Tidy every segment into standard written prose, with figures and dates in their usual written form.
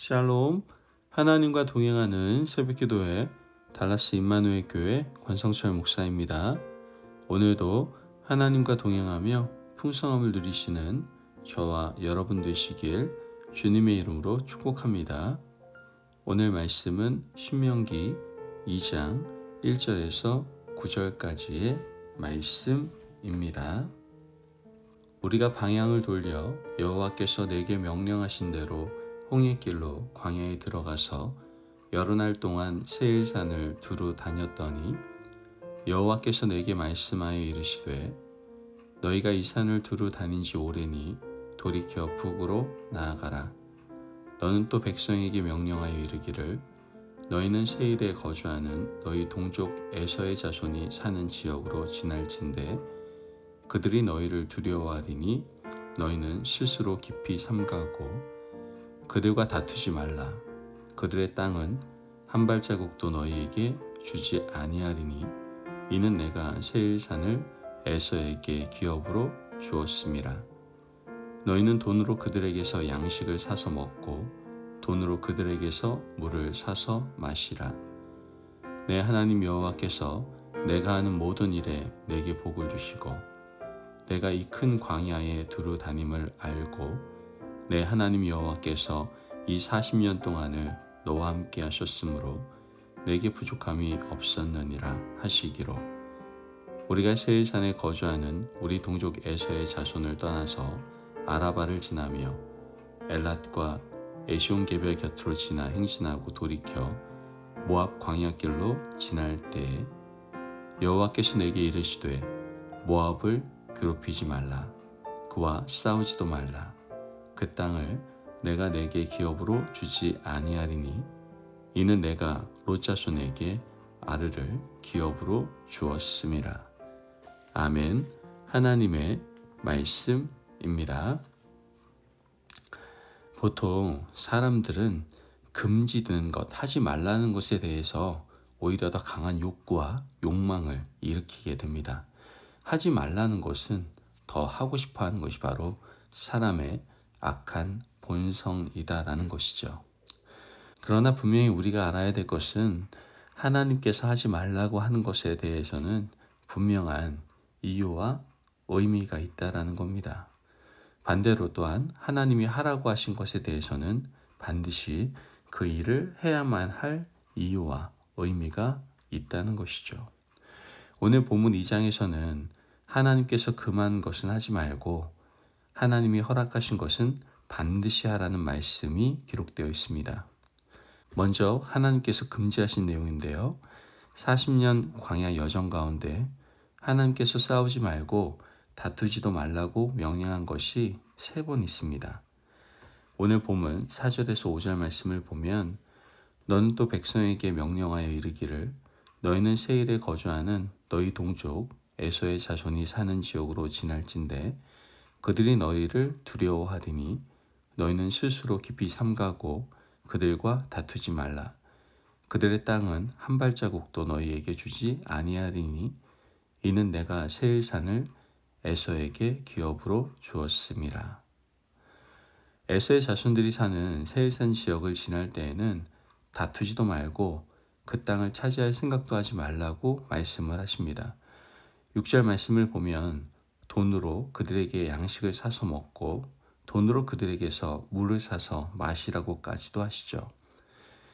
샬롬, 하나님과 동행하는 새벽기도회 달라스 임마누엘 교회 권성철 목사입니다. 오늘도 하나님과 동행하며 풍성함을 누리시는 저와 여러분 되시길 주님의 이름으로 축복합니다. 오늘 말씀은 신명기 2장 1절에서 9절까지의 말씀입니다. 우리가 방향을 돌려 여호와께서 내게 명령하신 대로 홍해길로 광야에 들어가서 여러 날 동안 세일산을 두루 다녔더니 여호와께서 내게 말씀하여 이르시되 너희가 이 산을 두루 다닌 지 오래니 돌이켜 북으로 나아가라. 너는 또 백성에게 명령하여 이르기를 너희는 세일에 거주하는 너희 동족 에서의 자손이 사는 지역으로 지날진대 그들이 너희를 두려워하리니 너희는 스스로 깊이 삼가고 그들과 다투지 말라. 그들의 땅은 한 발자국도 너희에게 주지 아니하리니 이는 내가 세일산을 에서에게 기업으로 주었음이라. 너희는 돈으로 그들에게서 양식을 사서 먹고 돈으로 그들에게서 물을 사서 마시라. 내 하나님 여호와께서 내가 하는 모든 일에 내게 복을 주시고 내가 이 큰 광야에 두루 다님을 알고 내 하나님 여호와께서 이 40년 동안을 너와 함께 하셨으므로 내게 부족함이 없었느니라 하시기로 우리가 세일산에 거주하는 우리 동족 에서의 자손을 떠나서 아라바를 지나며 엘랏과 에시온게벨 곁으로 지나 행진하고 돌이켜 모압 광야길로 지날 때에 여호와께서 내게 이르시되 모압을 괴롭히지 말라. 그와 싸우지도 말라. 그 땅을 내가 내게 기업으로 주지 아니하리니 이는 내가 롯 자손에게 아르를 기업으로 주었음이라. 아멘. 하나님의 말씀입니다. 보통 사람들은 금지되는 것, 하지 말라는 것에 대해서 오히려 더 강한 욕구와 욕망을 일으키게 됩니다. 하지 말라는 것은 더 하고 싶어 하는 것이 바로 사람의 악한 본성이다라는 것이죠. 그러나 분명히 우리가 알아야 될 것은 하나님께서 하지 말라고 하는 것에 대해서는 분명한 이유와 의미가 있다라는 겁니다. 반대로 또한 하나님이 하라고 하신 것에 대해서는 반드시 그 일을 해야만 할 이유와 의미가 있다는 것이죠. 오늘 본문 2장에서는 하나님께서 금한 것은 하지 말고 하나님이 허락하신 것은 반드시 하라는 말씀이 기록되어 있습니다. 먼저 하나님께서 금지하신 내용인데요. 40년 광야 여정 가운데 하나님께서 싸우지 말고 다투지도 말라고 명령한 것이 3번 있습니다. 오늘 본문 4절에서 5절 말씀을 보면 너는 또 백성에게 명령하여 이르기를 너희는 세일에 거주하는 너희 동족 에서의 자손이 사는 지역으로 지날진대 그들이 너희를 두려워하리니 너희는 스스로 깊이 삼가고 그들과 다투지 말라. 그들의 땅은 한 발자국도 너희에게 주지 아니하리니 이는 내가 세일산을 에서에게 기업으로 주었음이라. 에서의 자손들이 사는 세일산 지역을 지날 때에는 다투지도 말고 그 땅을 차지할 생각도 하지 말라고 말씀을 하십니다. 6절 말씀을 보면 돈으로 그들에게 양식을 사서 먹고 돈으로 그들에게서 물을 사서 마시라고까지도 하시죠.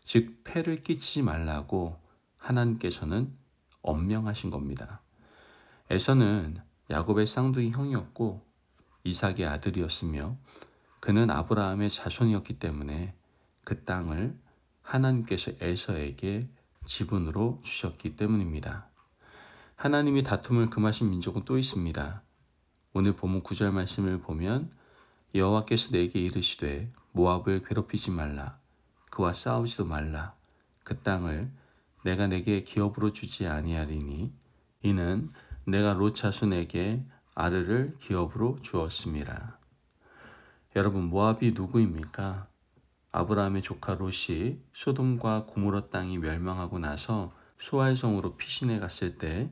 즉 폐를 끼치지 말라고 하나님께서는 엄명하신 겁니다. 에서는 야곱의 쌍둥이 형이었고 이삭의 아들이었으며 그는 아브라함의 자손이었기 때문에 그 땅을 하나님께서 에서에게 지분으로 주셨기 때문입니다. 하나님이 다툼을 금하신 민족은 또 있습니다. 오늘 본문 9절 말씀을 보면 여호와께서 내게 이르시되 모압을 괴롭히지 말라. 그와 싸우지도 말라. 그 땅을 내가 내게 기업으로 주지 아니하리니 이는 내가 롯 자손에게 아르를 기업으로 주었음이라. 여러분 모압이 누구입니까? 아브라함의 조카 롯이 소돔과 고모라 땅이 멸망하고 나서 소알성으로 피신해 갔을 때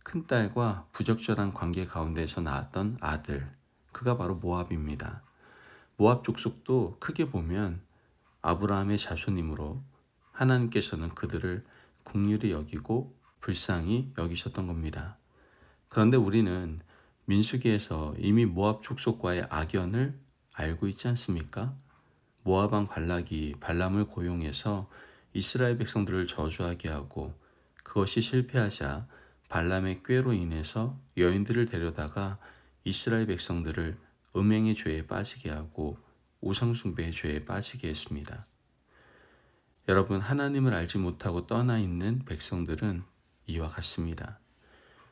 큰딸과 부적절한 관계 가운데서 낳았던 아들, 그가 바로 모압입니다. 모압 족속도 크게 보면 아브라함의 자손이므로 하나님께서는 그들을 긍휼히 여기고 불쌍히 여기셨던 겁니다. 그런데 우리는 민수기에서 이미 모압 족속과의 악연을 알고 있지 않습니까? 모압 왕 발락이 발람을 고용해서 이스라엘 백성들을 저주하게 하고 그것이 실패하자 발람의 꾀로 인해서 여인들을 데려다가 이스라엘 백성들을 음행의 죄에 빠지게 하고 우상숭배의 죄에 빠지게 했습니다. 여러분, 하나님을 알지 못하고 떠나 있는 백성들은 이와 같습니다.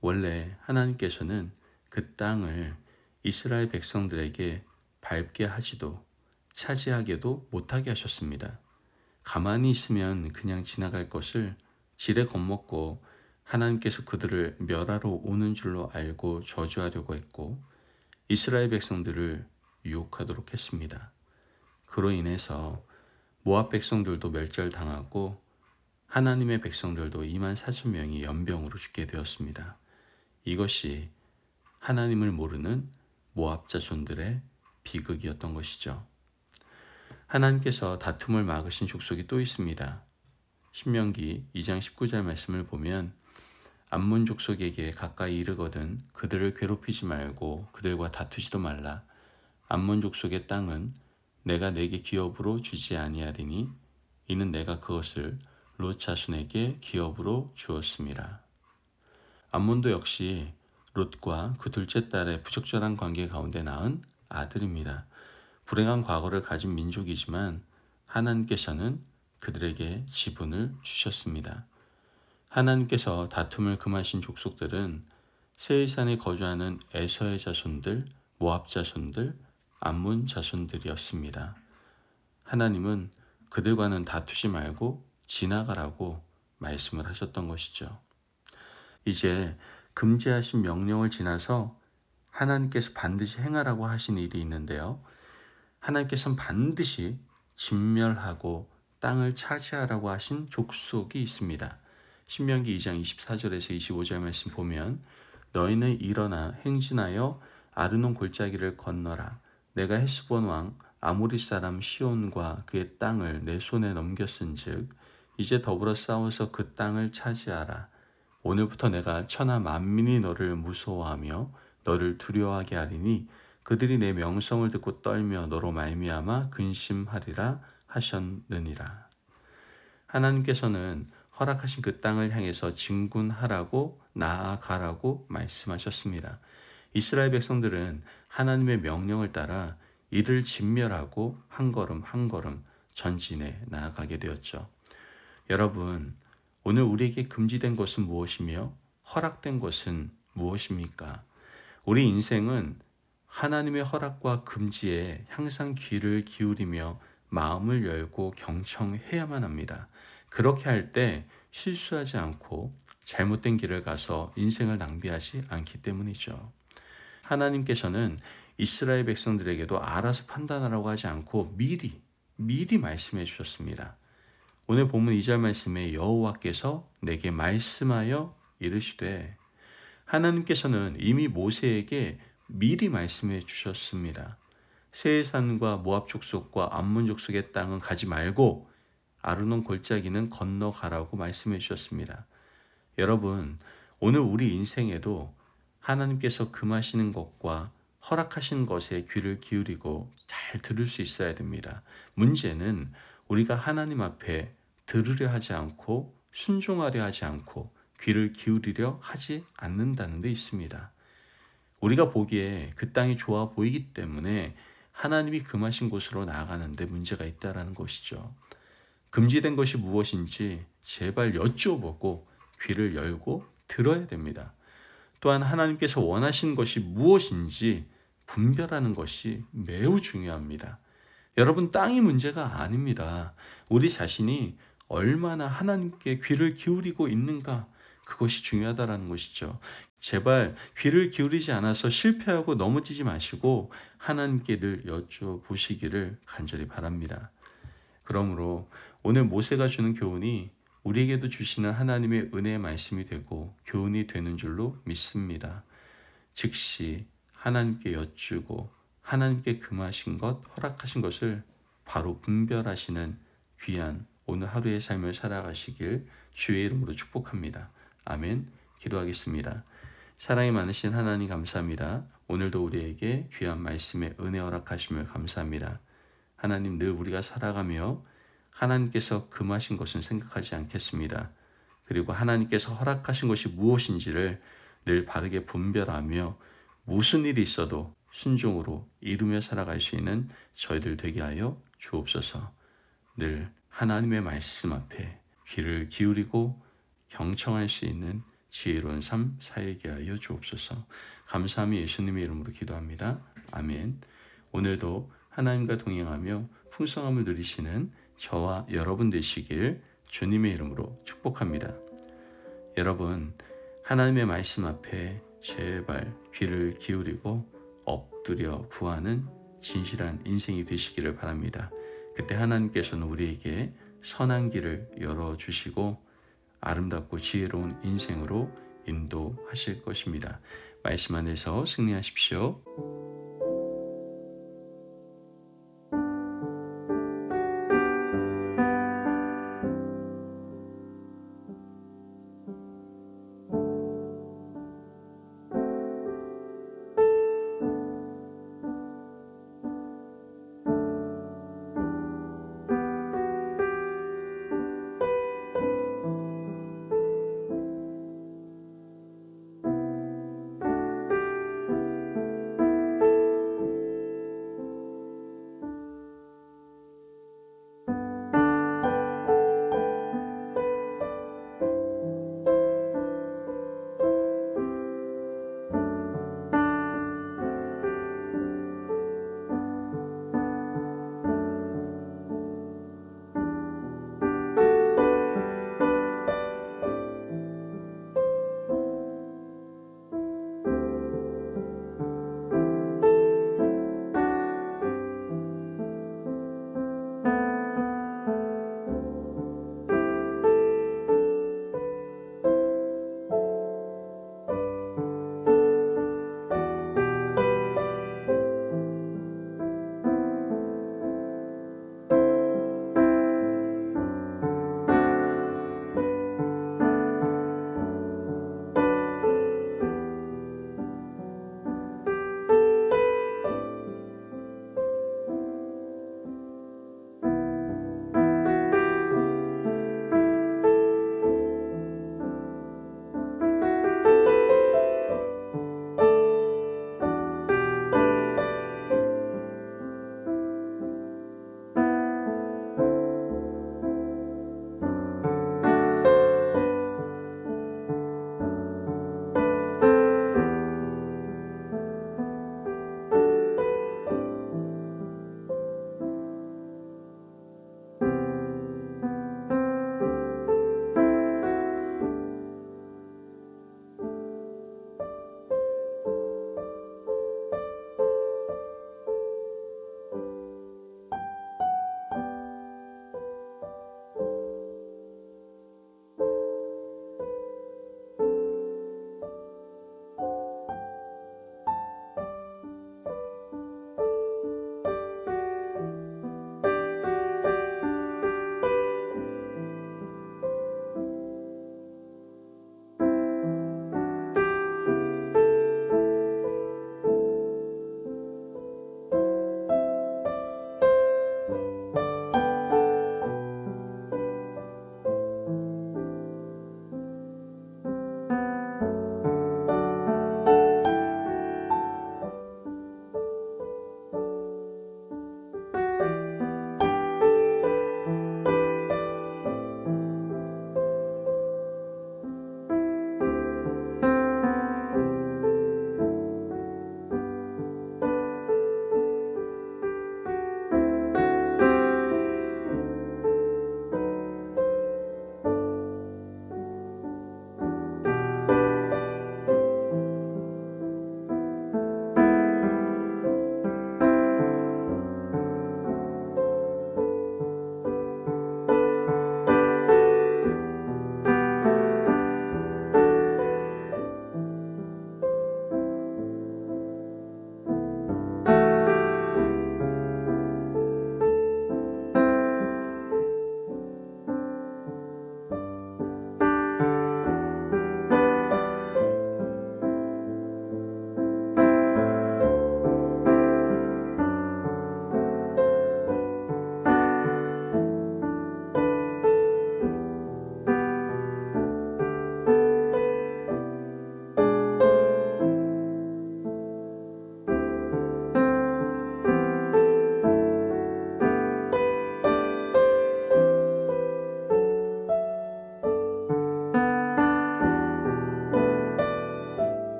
원래 하나님께서는 그 땅을 이스라엘 백성들에게 밟게 하지도 차지하게도 못하게 하셨습니다. 가만히 있으면 그냥 지나갈 것을 지레 겁먹고 하나님께서 그들을 멸하러 오는 줄로 알고 저주하려고 했고 이스라엘 백성들을 유혹하도록 했습니다. 그로 인해서 모압 백성들도 멸절당하고 하나님의 백성들도 24,000명이 연병으로 죽게 되었습니다. 이것이 하나님을 모르는 모압 자손들의 비극이었던 것이죠. 하나님께서 다툼을 막으신 족속이 또 있습니다. 신명기 2장 19절 말씀을 보면 암몬 족속에게 가까이 이르거든 그들을 괴롭히지 말고 그들과 다투지도 말라. 암몬 족속의 땅은 내가 내게 기업으로 주지 아니하리니 이는 내가 그것을 롯 자손에게 기업으로 주었음이라. 암몬도 역시 롯과 그 둘째 딸의 부적절한 관계 가운데 낳은 아들입니다. 불행한 과거를 가진 민족이지만 하나님께서는 그들에게 지분을 주셨습니다. 하나님께서 다툼을 금하신 족속들은 세일산에 거주하는 에서의 자손들, 모압 자손들, 암몬 자손들이었습니다. 하나님은 그들과는 다투지 말고 지나가라고 말씀을 하셨던 것이죠. 이제 금지하신 명령을 지나서 하나님께서 반드시 행하라고 하신 일이 있는데요. 하나님께서는 반드시 진멸하고 땅을 차지하라고 하신 족속이 있습니다. 신명기 2장 24절에서 25절 말씀 보면 너희는 일어나 행진하여 아르논 골짜기를 건너라. 내가 헤스본 왕 아모리 사람 시온과 그의 땅을 내 손에 넘겼은즉 이제 더불어 싸워서 그 땅을 차지하라. 오늘부터 내가 천하 만민이 너를 무서워하며 너를 두려워하게 하리니 그들이 내 명성을 듣고 떨며 너로 말미암아 근심하리라 하셨느니라. 하나님께서는 허락하신 그 땅을 향해서 진군하라고 나아가라고 말씀하셨습니다. 이스라엘 백성들은 하나님의 명령을 따라 이를 진멸하고 한 걸음 한 걸음 전진해 나아가게 되었죠. 여러분, 오늘 우리에게 금지된 것은 무엇이며 허락된 것은 무엇입니까? 우리 인생은 하나님의 허락과 금지에 항상 귀를 기울이며 마음을 열고 경청해야만 합니다. 그렇게 할 때 실수하지 않고 잘못된 길을 가서 인생을 낭비하지 않기 때문이죠. 하나님께서는 이스라엘 백성들에게도 알아서 판단하라고 하지 않고 미리 말씀해 주셨습니다. 오늘 본문 2절 말씀에 여호와께서 내게 말씀하여 이르시되 하나님께서는 이미 모세에게 미리 말씀해 주셨습니다. 세일산과 모압 족속과 암몬 족속의 땅은 가지 말고 아르논 골짜기는 건너가라고 말씀해 주셨습니다. 여러분, 오늘 우리 인생에도 하나님께서 금하시는 것과 허락하신 것에 귀를 기울이고 잘 들을 수 있어야 됩니다. 문제는 우리가 하나님 앞에 들으려 하지 않고 순종하려 하지 않고 귀를 기울이려 하지 않는다는 데 있습니다. 우리가 보기에 그 땅이 좋아 보이기 때문에 하나님이 금하신 곳으로 나아가는데 문제가 있다는 것이죠. 금지된 것이 무엇인지 제발 여쭤보고 귀를 열고 들어야 됩니다. 또한 하나님께서 원하시는 것이 무엇인지 분별하는 것이 매우 중요합니다. 여러분, 땅이 문제가 아닙니다. 우리 자신이 얼마나 하나님께 귀를 기울이고 있는가, 그것이 중요하다는 것이죠. 제발 귀를 기울이지 않아서 실패하고 넘어지지 마시고 하나님께 늘 여쭤보시기를 간절히 바랍니다. 그러므로 오늘 모세가 주는 교훈이 우리에게도 주시는 하나님의 은혜의 말씀이 되고 교훈이 되는 줄로 믿습니다. 즉시 하나님께 여쭈고 하나님께 금하신 것, 허락하신 것을 바로 분별하시는 귀한 오늘 하루의 삶을 살아가시길 주의 이름으로 축복합니다. 아멘. 기도하겠습니다. 사랑이 많으신 하나님 감사합니다. 오늘도 우리에게 귀한 말씀에 은혜 허락하심을 감사합니다. 하나님, 늘 우리가 살아가며 하나님께서 금하신 것은 생각하지 않겠습니다. 그리고 하나님께서 허락하신 것이 무엇인지를 늘 바르게 분별하며 무슨 일이 있어도 순종으로 이루며 살아갈 수 있는 저희들 되게 하여 주옵소서. 늘 하나님의 말씀 앞에 귀를 기울이고 경청할 수 있는 지혜로운 삶 살게 하여 주옵소서. 감사함이 예수님의 이름으로 기도합니다. 아멘. 오늘도 하나님과 동행하며 풍성함을 누리시는 저와 여러분 되시길 주님의 이름으로 축복합니다. 여러분, 하나님의 말씀 앞에 제발 귀를 기울이고 엎드려 구하는 진실한 인생이 되시기를 바랍니다. 그때 하나님께서는 우리에게 선한 길을 열어주시고 아름답고 지혜로운 인생으로 인도하실 것입니다. 말씀 안에서 승리하십시오.